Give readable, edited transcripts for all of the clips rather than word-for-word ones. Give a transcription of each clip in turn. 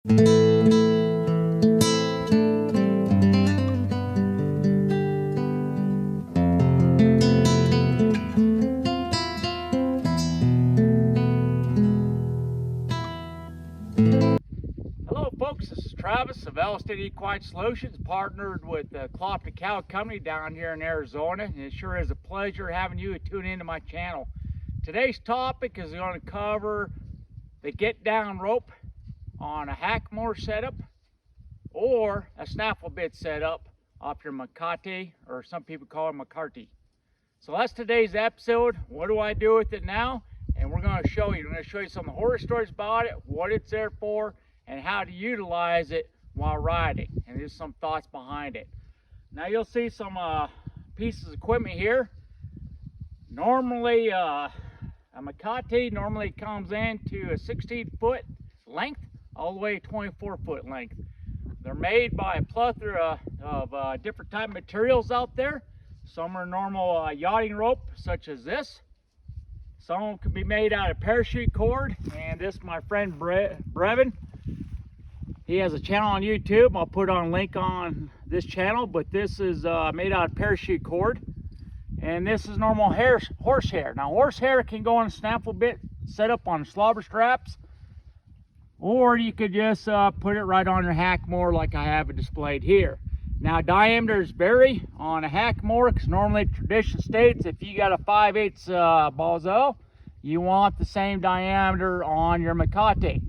Hello folks, this is Travis of Elliston Equine Solutions, partnered with the Clopton Cow Company down here in Arizona, and it sure is a pleasure having you tune into my channel. Today's topic is going to cover the get down rope on a Hackamore setup or a snaffle bit setup off your Mecate, or some people call it Mecate. So that's today's episode. What do I do with it now? And we're going to show you. I'm going to show you some horror stories about it, what it's there for, and how to utilize it while riding, and there's some thoughts behind it. Now you'll see some pieces of equipment here. Normally a Mecate normally comes into a 16-foot length all the way to 24-foot length. They're made by a plethora of different type of materials out there. Some are normal yachting rope, such as this. Some can be made out of parachute cord, and this, my friend Brevin, he has a channel on YouTube. I'll put on a link on this channel, but this is made out of parachute cord. And this is normal horsehair. Now horsehair can go on a snaffle bit set up on slobber straps, or you could just put it right on your Hackamore like I have it displayed here. Now diameters vary on a Hackamore, because normally tradition states if you got a 5/8 Balzel, you want the same diameter on your Mecate.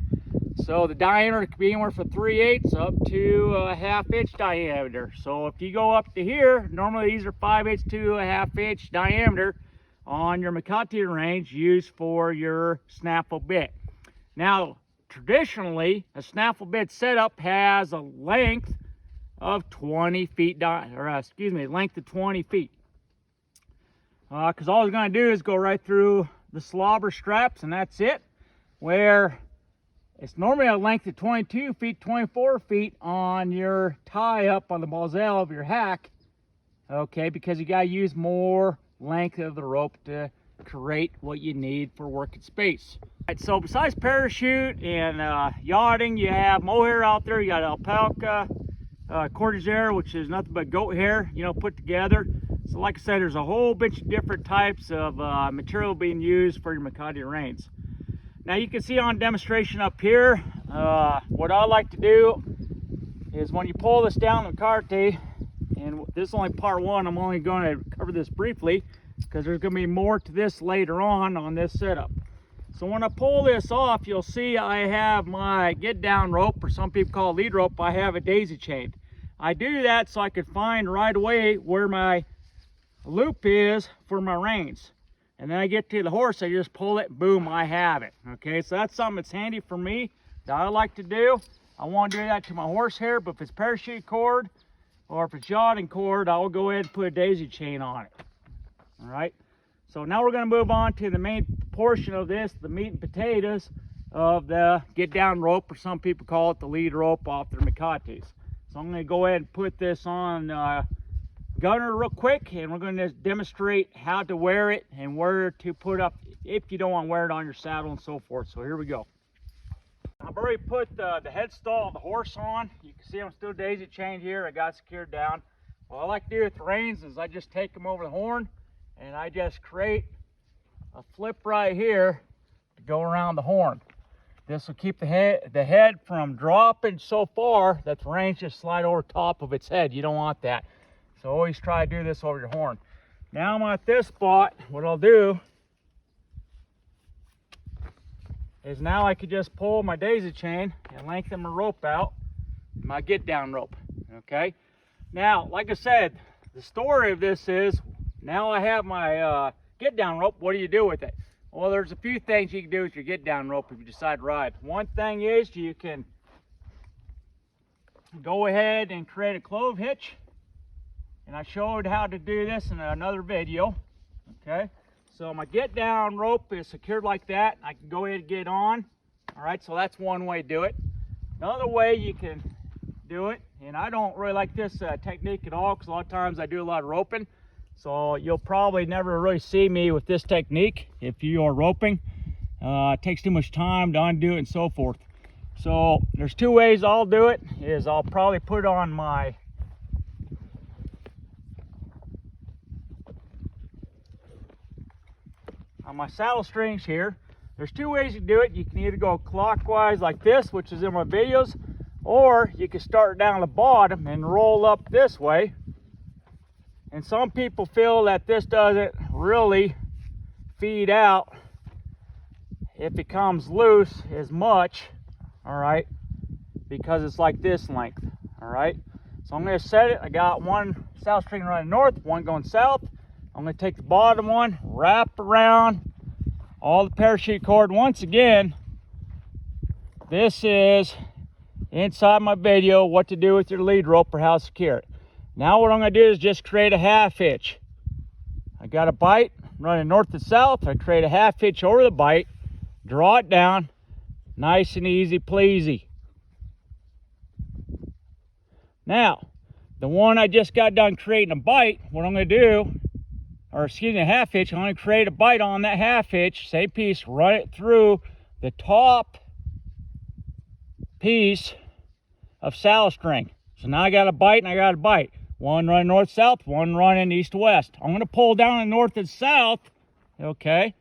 So the diameter could be anywhere from 3/8 up to a 1/2 inch diameter. So if you go up to here, normally these are 5/8 to a 1/2 inch diameter on your Mecate range used for your snaffle bit. Now traditionally, a snaffle bit setup has a length of 20 feet, length of 20 feet. Because all it's going to do is go right through the slobber straps, and that's it. Where it's normally a length of 22 feet, 24 feet on your tie up on the Balzel of your hack. Okay, because you got to use more length of the rope to create what you need for working space. All right, so besides parachute and yachting, you have mohair out there. You got alpaca, cordillera, which is nothing but goat hair, put together. So like I said, there's a whole bunch of different types of material being used for your Mecate reins. Now you can see on demonstration up here, what I like to do is when you pull this down the Mecate, and this is only part one, I'm only going to cover this briefly because there's going to be more to this later on this setup. So when I pull this off, you'll see I have my get down rope, or some people call it lead rope. I have a daisy chain. I do that so I can find right away where my loop is for my reins. And then I get to the horse, I just pull it, boom, I have it. Okay, so that's something that's handy for me that I like to do. I want to do that to my horsehair, but if it's parachute cord or if it's yachting cord, I'll go ahead and put a daisy chain on it. All right, so now we're going to move on to the main portion of this, the meat and potatoes of the get down rope, or some people call it the lead rope off their Mecates. So I'm going to go ahead and put this on gunner real quick, and we're going to demonstrate how to wear it and where to put up if you don't want to wear it on your saddle and so forth. So here we go. I've already put the headstall of the horse on. You can see I'm still daisy chained here. I got secured down. What I like to do with the reins is I just take them over the horn, and I just create a flip right here to go around the horn. This will keep the head from dropping so far that the reins just slide over top of its head. You don't want that. So always try to do this over your horn. Now I'm at this spot, what I'll do is now I could just pull my daisy chain and lengthen my rope out, my get down rope, okay? Now, like I said, the story of this is, now I have my get down rope, what do you do with it? Well, there's a few things you can do with your get down rope if you decide to ride. One thing is you can go ahead and create a clove hitch. And I showed how to do this in another video, okay? So my get down rope is secured like that. I can go ahead and get on. All right, so that's one way to do it. Another way you can do it, and I don't really like this technique at all, because a lot of times I do a lot of roping. So you'll probably never really see me with this technique if you are roping. It takes too much time to undo it and so forth. So there's two ways I'll do it. Is I'll probably put it on my saddle strings here. There's two ways you do it. You can either go clockwise like this, which is in my videos, or you can start down the bottom and roll up this way. And some people feel that this doesn't really feed out if it comes loose as much, all right, because it's like this length, all right. So I'm going to set it. I got one saddle string running north, one going south. I'm going to take the bottom one, wrap around all the parachute cord. Once again, this is inside my video, what to do with your lead rope or how to secure it. Now what I'm going to do is just create a half hitch. I got a bite running north to south. I create a half hitch over the bite, draw it down, nice and easy pleasy. Now, the one I just got done creating a bite, what I'm going to do, or excuse me, a half hitch, I'm going to create a bite on that half hitch, same piece, run it through the top piece of saddle string. So now I got a bite and I got a bite. One running north-south, one running east-west. I'm going to pull down the north and south, okay,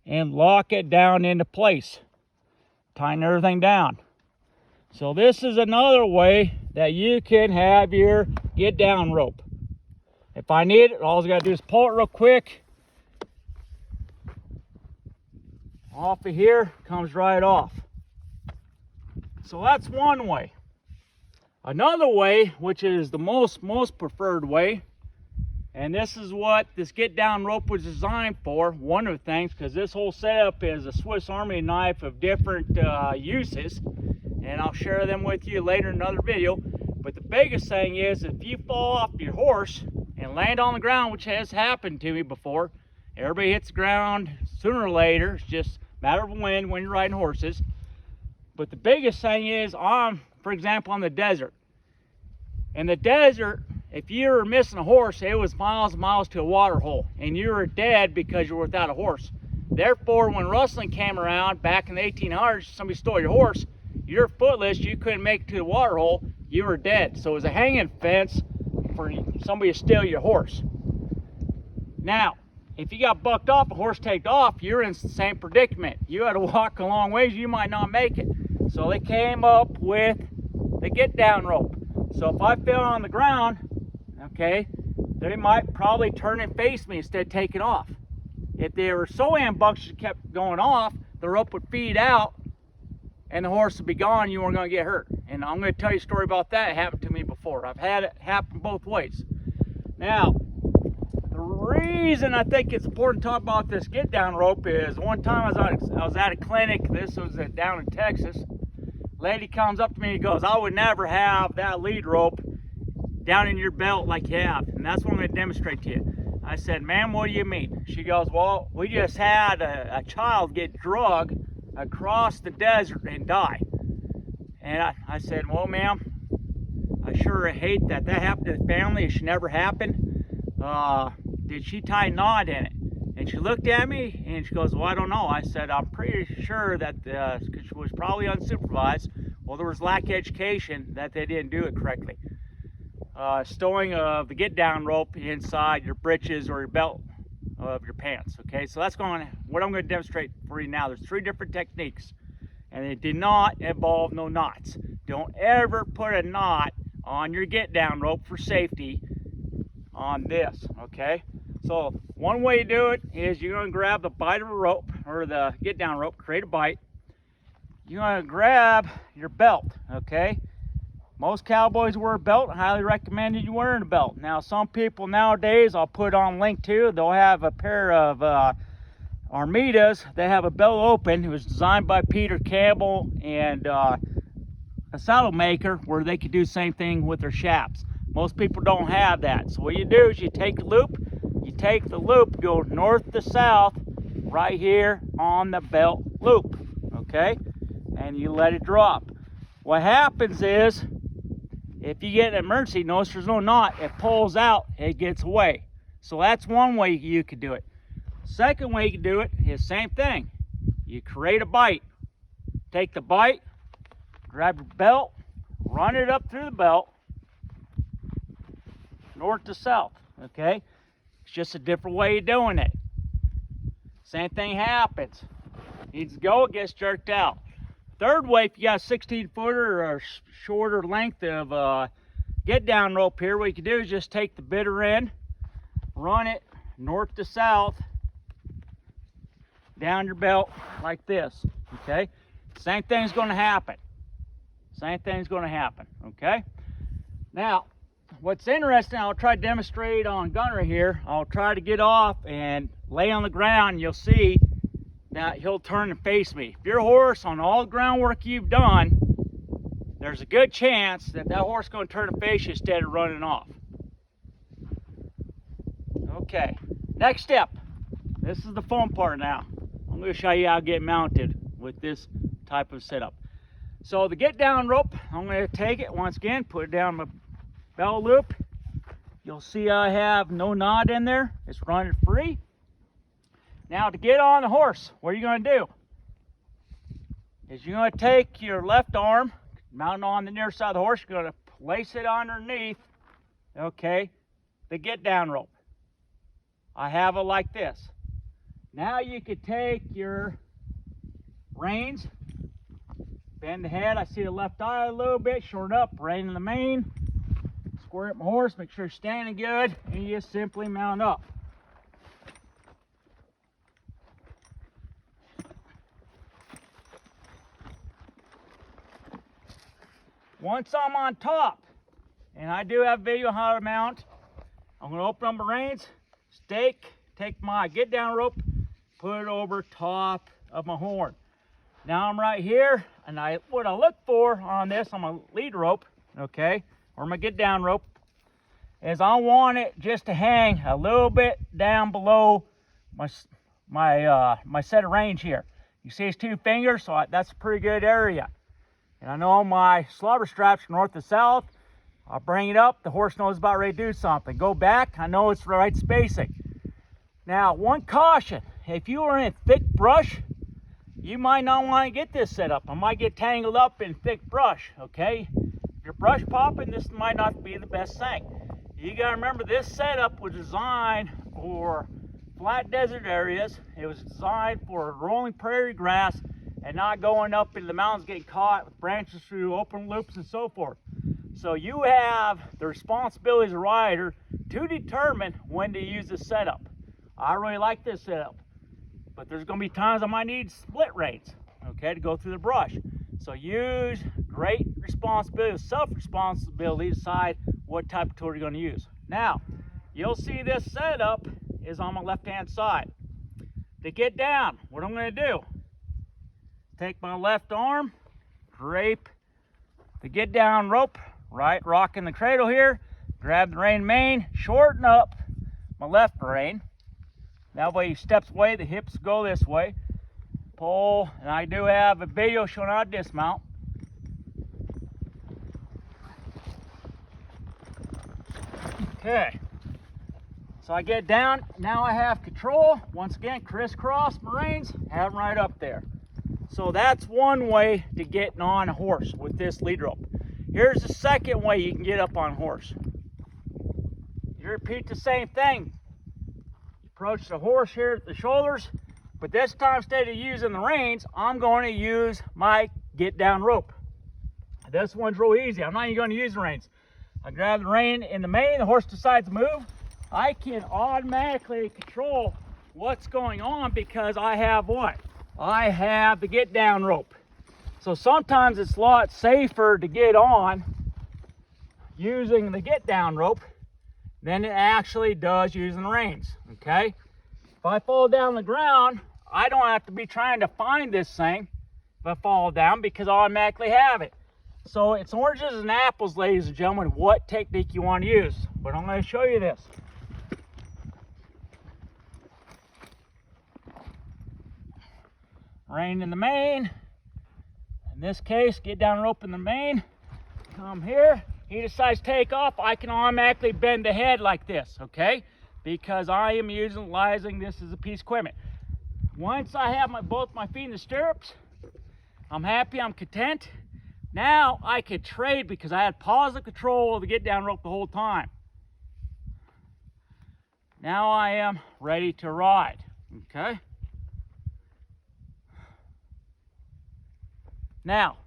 and lock it down into place. Tighten everything down. So this is another way that you can have your get down rope. If I need it, all I gotta do is pull it real quick. Off of here, comes right off. So that's one way. Another way, which is the most preferred way, and this is what this get down rope was designed for, one of the things, because this whole setup is a Swiss Army knife of different uses, and I'll share them with you later in another video. But the biggest thing is, if you fall off your horse and land on the ground, which has happened to me before, everybody hits the ground sooner or later. It's just a matter of when you're riding horses. But the biggest thing is, for example, on the desert. In the desert, if you were missing a horse, it was miles and miles to a water hole, and you were dead because you were without a horse. Therefore, when rustling came around back in the 1800s, somebody stole your horse, you're footless, you couldn't make it to the water hole, you were dead. So it was a hanging fence for somebody to steal your horse. Now, if you got bucked off, a horse take off, you're in the same predicament. You had to walk a long ways, you might not make it. So they came up with the get down rope. So if I fell on the ground, okay, they might probably turn and face me instead of taking off. If they were so ambushed and kept going off, the rope would feed out and the horse would be gone, you weren't going to get hurt. And I'm going to tell you a story about that. It happened to me before. I've had it happen both ways. Now, the reason I think it's important to talk about this get down rope is one time I was at a clinic. This was down in Texas. Lady comes up to me and goes, I would never have that lead rope down in your belt like you have. And that's what I'm going to demonstrate to you. I said, ma'am, what do you mean? She goes, well, we just had a child get drugged across the desert and die. And I said, well, ma'am, I sure hate that happened to the family. It should never happen. Did she tie a knot in it? And she looked at me and she goes, well, I don't know. I said, I'm pretty sure that she was probably unsupervised. Well, there was lack of education that they didn't do it correctly. Stowing of the get down rope inside your breeches or your belt of your pants. Okay, so that's what I'm going to demonstrate for you now. There's 3 different techniques, and they did not involve no knots. Don't ever put a knot on your get down rope for safety on this. Okay, so one way to do it is you're going to grab the bite of a rope or the get down rope, create a bite. You're going to grab your belt. Okay, most cowboys wear a belt. Highly recommended you wearing a belt. Now, some people nowadays, I'll put on a link to, they'll have a pair of Armidas. They have a belt open. It was designed by Peter Campbell and a saddle maker where they could do the same thing with their shafts. Most people don't have that. So what you do is you take the loop, go north to south right here on the belt loop, okay? And you let it drop. What happens is, if you get an emergency, notice there's no knot, it pulls out, it gets away. So that's one way you could do it. Second way you can do it is same thing. You create a bite. Take the bite, grab your belt, run it up through the belt, north to south, okay? It's just a different way of doing it. Same thing happens. Needs to go, it gets jerked out. Third way, if you got a 16-footer or shorter length of get down rope here, what you can do is just take the bitter end, run it north to south down your belt like this, okay? Same thing's going to happen. Same thing's going to happen, okay? Now, what's interesting, I'll try to demonstrate on Gunner here. I'll try to get off and lay on the ground, and you'll see that he'll turn and face me. If your horse, on all the groundwork you've done, there's a good chance that that horse is going to turn and face you instead of running off. Okay, next step. This is the fun part now. I'm going to show you how to get mounted with this type of setup. So the get down rope, I'm going to take it once again, put it down my belt loop. You'll see I have no knot in there. It's running free. Now to get on the horse, what are you going to do? Is you're going to take your left arm, mount on the near side of the horse, you're going to place it underneath, okay, the get down rope. I have it like this. Now you could take your reins, bend the head. I see the left eye a little bit, short up, rein in the mane, square up my horse, make sure you're standing good, and you just simply mount up. Once I'm on top, and I do have video on how to mount, I'm going to open up my reins, stake, take my get down rope, put it over top of my horn. Now I'm right here, and what I look for on this, on my lead rope, okay, or my get down rope, is I want it just to hang a little bit down below my set of reins here. You see his 2 fingers, so that's a pretty good area. And I know my slobber straps north to south. I'll bring it up, the horse knows about ready to do something. Go back, I know it's the right spacing. Now, one caution, if you are in thick brush, you might not want to get this set up. I might get tangled up in thick brush, okay? If you're brush popping, this might not be the best thing. You gotta remember, this setup was designed for flat desert areas. It was designed for rolling prairie grass and not going up into the mountains, getting caught with branches through open loops and so forth. So you have the responsibility as a rider to determine when to use this setup. I really like this setup, but there's going to be times I might need split reins, okay, to go through the brush. So use great responsibility, self-responsibility to decide what type of tool you're going to use. Now, you'll see this setup is on my left-hand side. To get down, what I'm going to do, take my left arm, drape the get down rope, right, rocking the cradle here, grab the rein mane, shorten up my left rein. That way he steps away, the hips go this way. Pull, and I do have a video showing how to dismount. Okay, so I get down, now I have control. Once again, crisscross my reins, have them right up there. So that's one way to get on a horse with this lead rope. Here's the second way you can get up on a horse. You repeat the same thing. Approach the horse here at the shoulders, but this time instead of using the reins, I'm going to use my get down rope. This one's real easy. I'm not even going to use the reins. I grab the rein in the mane, the horse decides to move. I can automatically control what's going on because I have what? I have the get down rope. So sometimes it's a lot safer to get on using the get down rope than it actually does using the reins, okay? If I fall down the ground, I don't have to be trying to find this thing if I fall down because I automatically have it. So it's oranges and apples, ladies and gentlemen, what technique you want to use. But I'm going to show you this. Rein in the mane. In this case, get down rope in the mane. Come here. He decides to take off. I can automatically bend the head like this, okay? Because I am utilizing this as a piece of equipment. Once I have both my feet in the stirrups, I'm happy, I'm content. Now I could trade because I had positive control of the get down rope the whole time. Now I am ready to ride, okay? Now,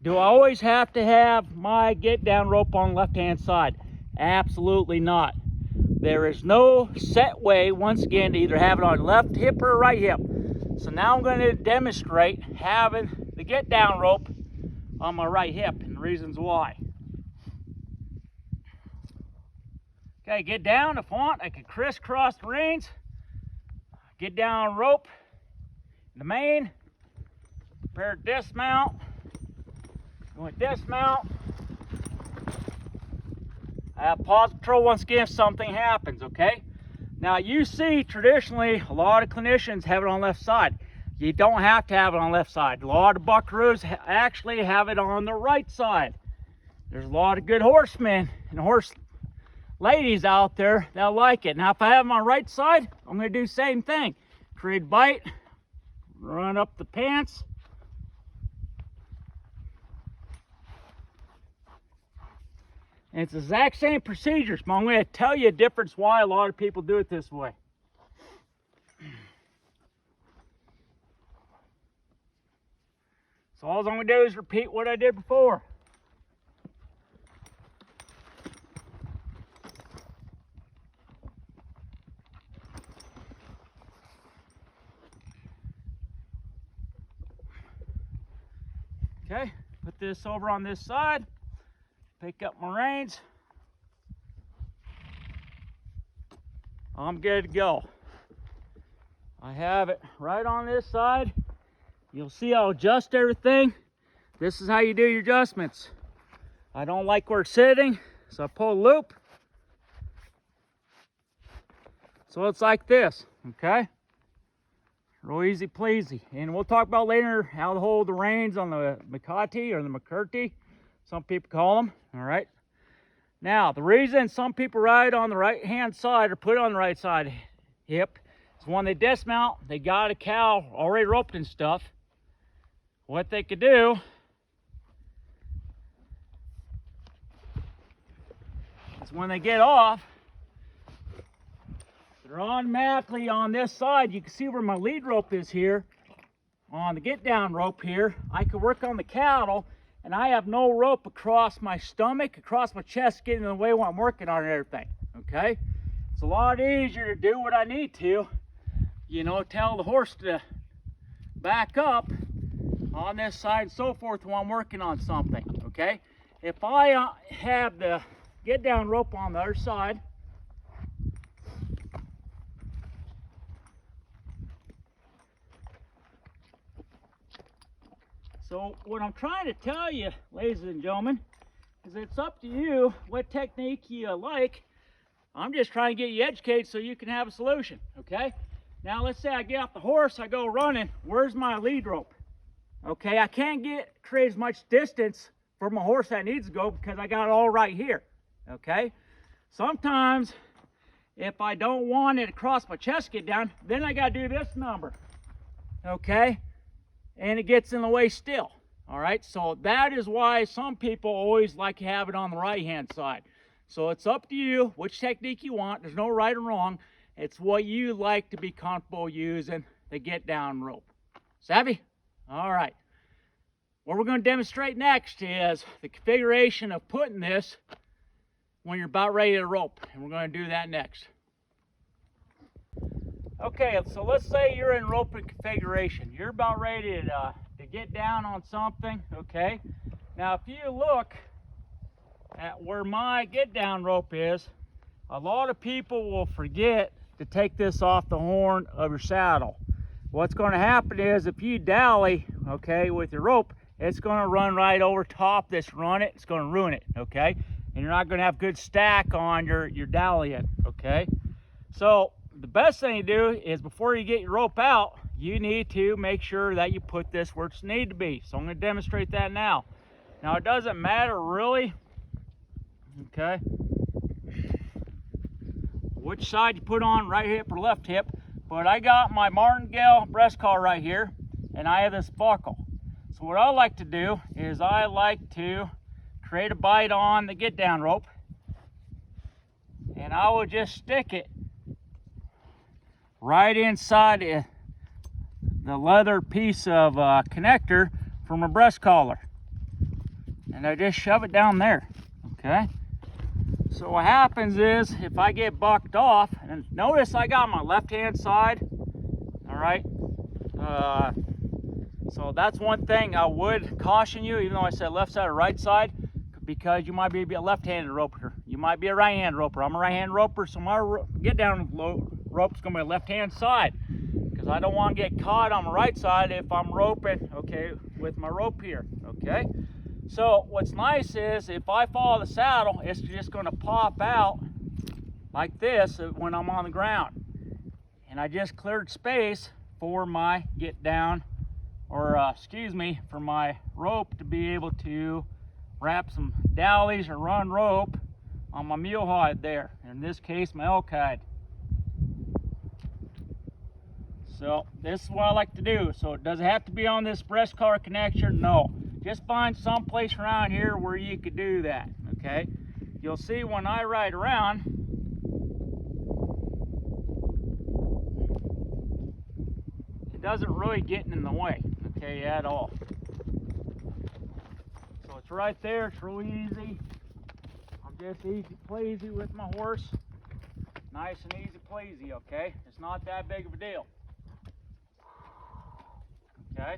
do I always have to have my get down rope on the left-hand side? Absolutely not. There is no set way, once again, to either have it on left hip or right hip. So now I'm going to demonstrate having the get down rope on my right hip and the reasons why. Okay, get down if I want. I can crisscross the reins, get down rope in the main, prepare dismount, going to dismount. I have positive control once again if something happens, okay? Now you see traditionally a lot of clinicians have it on the left side. You don't have to have it on the left side. A lot of buckaroos actually have it on the right side. There's a lot of good horsemen and horse ladies out there that like it. Now if I have them on the right side, I'm going to do the same thing. Create bite, run up the pants. And it's the exact same procedures, but I'm going to tell you a difference why a lot of people do it this way. So all I'm going to do is repeat what I did before. Okay, put this over on this side. Pick up my reins. I'm good to go. I have it right on this side. You'll see I'll adjust everything. This is how you do your adjustments. I don't like where it's sitting, so I pull a loop. So it's like this, okay? Real easy pleasy. And we'll talk about later how to hold the reins on the Mecate or the Mecate, some people call them, all right? Now, the reason some people ride on the right-hand side or put it on the right side hip is when they dismount, they got a cow already roped and stuff. What they could do is when they get off, they're automatically on this side. You can see where my lead rope is here. On the get down rope here, I could work on the cattle, and I have no rope across my stomach, across my chest, getting in the way while I'm working on everything, okay? It's a lot easier to do what I need to, you know, tell the horse to back up on this side and so forth while I'm working on something, okay? If I have the get down rope on the other side, so what I'm trying to tell you, ladies and gentlemen, is it's up to you what technique you like. I'm just trying to get you educated so you can have a solution, okay? Now let's say I get off the horse, I go running. Where's my lead rope? Okay, I can't create as much distance for my horse that needs to go because I got it all right here, okay? Sometimes if I don't want it across my chest get down, then I got to do this number, okay? And it gets in the way still, all right? So that is why some people always like to have it on the right-hand side. So it's up to you which technique you want. There's no right or wrong. It's what you like to be comfortable using the get down rope. Savvy? All right. What we're going to demonstrate next is the configuration of putting this when you're about ready to rope. And we're going to do that next. Okay, so let's say you're in roping configuration. You're about ready to get down on something, okay? Now, if you look at where my get down rope is, a lot of people will forget to take this off the horn of your saddle. What's going to happen is if you dally, okay, with your rope, it's going to run right over top this, run it, it's going to ruin it, okay? And you're not going to have good stack on your dallying, okay? So the best thing to do is before you get your rope out, you need to make sure that you put this where it's needed to be. So I'm going to demonstrate that now. Now it doesn't matter really, okay, which side you put on, right hip or left hip, but I got my martingale breast collar right here, and I have this buckle. So So what I like to do is I like to create a bite on the get down rope, and I will just stick it right inside the leather piece of connector from a breast collar, and I just shove it down there. Okay, so what happens is if I get bucked off, and notice I got my left hand side, all right, so that's one thing I would caution you, even though I said left side or right side, because you might be a left-handed roper, you might be a right-handed roper. I'm a right-handed roper, so my get down rope is going to be a left-hand side, because I don't want to get caught on the right side if I'm roping, okay, with my rope here. Okay, so what's nice is if I follow the saddle, it's just going to pop out like this when I'm on the ground, and I just cleared space for my get down, or excuse me, for my rope to be able to wrap some dowlies or run rope on my mule hide there, in this case my elk hide. So this is what I like to do. So does it have to be on this breast collar connection? No, just find some place around here where you could do that. Okay, you'll see when I ride around, it doesn't really get in the way, okay, at all. So it's right there, it's real easy. I'm just easy pleasy with my horse. Nice and easy pleasy, okay? It's not that big of a deal. Okay?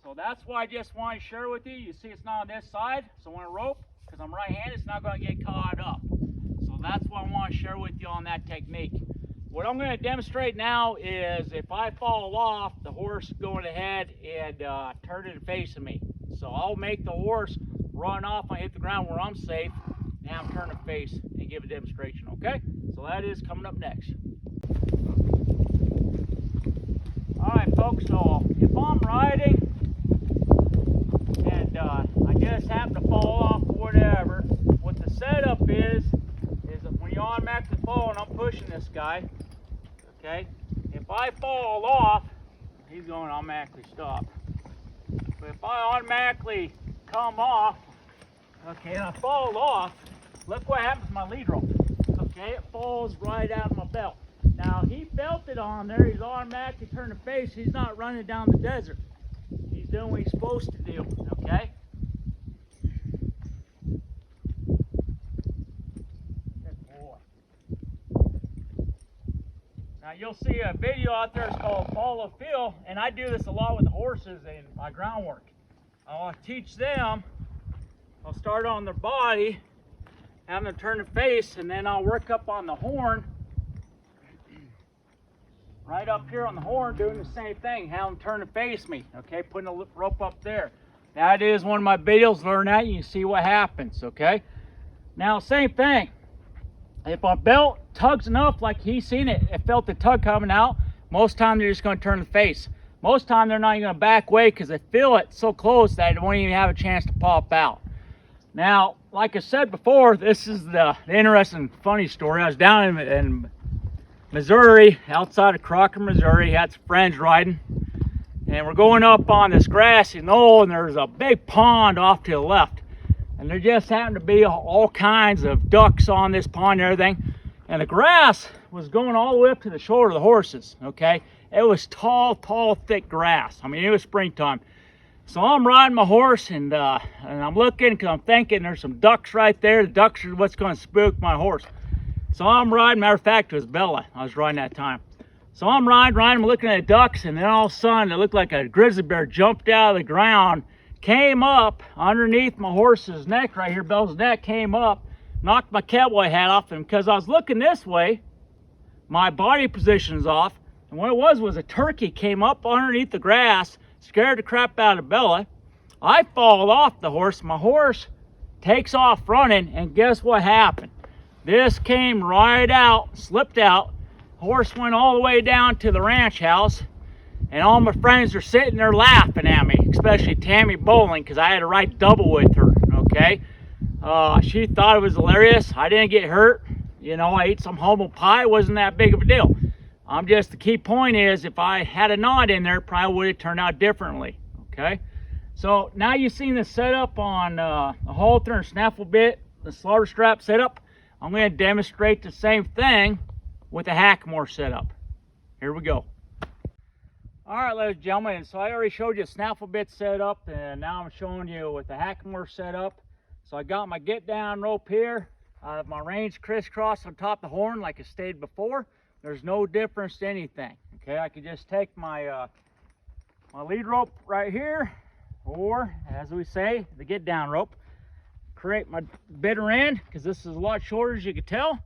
So that's why I just want to share with you. You see it's not on this side, so when I rope, because I'm right-handed, it's not going to get caught up. So that's what I want to share with you on that technique. What I'm going to demonstrate now is if I fall off, the horse going ahead and turn it and facing me. So I'll make the horse run off and hit the ground where I'm safe. Now I'm turning face and give a demonstration, okay? So that is coming up next. Alright folks, so if I'm riding and I just happen to fall off or whatever, what the setup is that when you automatically fall and I'm pushing this guy, okay, if I fall off, he's going to automatically stop. But if I automatically come off, okay, and I fall off, look what happens to my lead rope. Okay, it falls right out of my belt. Now he felt it on there, he's automatically turning face, he's not running down the desert. He's doing what he's supposed to do, okay? Good boy. Now you'll see a video out there, it's called Follow Feel, and I do this a lot with the horses in my groundwork. I'll teach them, I'll start on their body, have them turn the face, and then I'll work up on the horn, right up here on the horn, doing the same thing, have them turn and face me, okay, putting a rope up there. That is one of my videos, learn that, you can see what happens, okay? Now, same thing, if a belt tugs enough, like he's seen it, it felt the tug coming out, most time they're just going to turn the face. Most time they're not even going to back away because they feel it so close that it won't even have a chance to pop out. Now, like I said before, this is the interesting, funny story. I was down in Missouri, outside of Crocker, Missouri, had some friends riding, and we're going up on this grassy knoll, and there's a big pond off to the left, and there just happened to be all kinds of ducks on this pond and everything, and the grass was going all the way up to the shoulder of the horses, okay? It was tall, thick grass. I mean, it was springtime. So I'm riding my horse, and I'm looking because I'm thinking there's some ducks right there. The ducks are what's going to spook my horse. So I'm riding, matter of fact, it was Bella I was riding that time. So I'm riding, I'm looking at the ducks, and then all of a sudden it looked like a grizzly bear jumped out of the ground, came up underneath my horse's neck right here, Bella's neck, came up, knocked my cowboy hat off, and because I was looking this way, my body position's off, and what it was a turkey came up underneath the grass, scared the crap out of Bella. I fall off the horse, my horse takes off running, and guess what happened? This came right out, slipped out. Horse went all the way down to the ranch house, and all my friends are sitting there laughing at me, especially Tammy Bowling, because I had to ride double with her, okay? She thought it was hilarious. I didn't get hurt. You know, I ate some humble pie. It wasn't that big of a deal. The key point is, if I had a knot in there, it probably would have turned out differently, okay? So now you've seen the setup on a halter and snaffle bit, the slaughter strap setup. I'm going to demonstrate the same thing with the Hackamore setup. Here we go. All right, ladies and gentlemen, so I already showed you a snaffle bit setup, and now I'm showing you with the Hackamore setup. So I got my get down rope here. I have my reins crisscross on top of the horn like I stated before. There's no difference to anything. Okay, I can just take my my lead rope right here, or as we say, the get down rope. Create my bitter end, because this is a lot shorter as you can tell.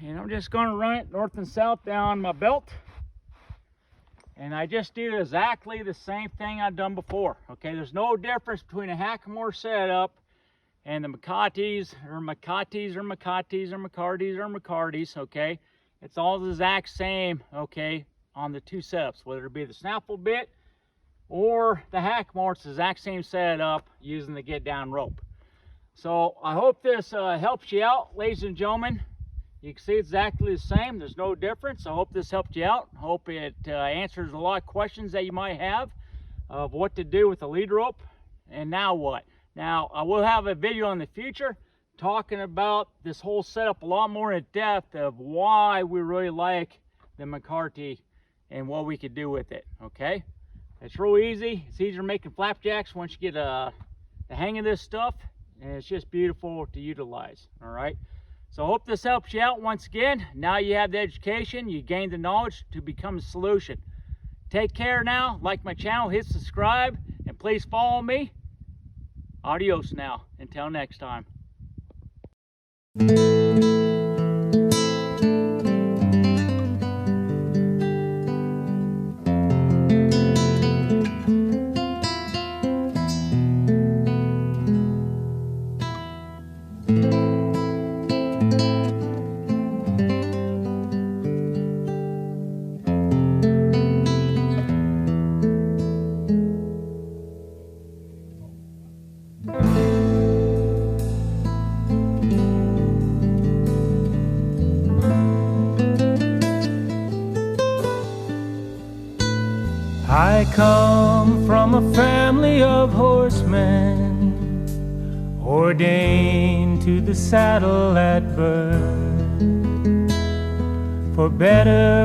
And I'm just going to run it north and south down my belt. And I just do exactly the same thing I've done before. Okay, there's no difference between a Hackamore setup and the Mecates, okay? It's all the exact same, okay, on the two setups, whether it be the snaffle bit or the Hackamore. It's the exact same setup using the get down rope. So I hope this helps you out, ladies and gentlemen. You can see exactly the same. There's no difference. I hope this helped you out. I hope it answers a lot of questions that you might have of what to do with the lead rope and now what. Now, I will have a video in the future talking about this whole setup a lot more in depth of why we really like the Mecate and what we could do with it, okay? It's real easy. It's easier making flapjacks once you get the hang of this stuff, and it's just beautiful to utilize, all right? So I hope this helps you out once again. Now you have the education, you gain the knowledge to become a solution. Take care now, like my channel, hit subscribe, and please follow me. Adios now, until next time. I come from a family of horsemen, ordained to the saddle at birth. For better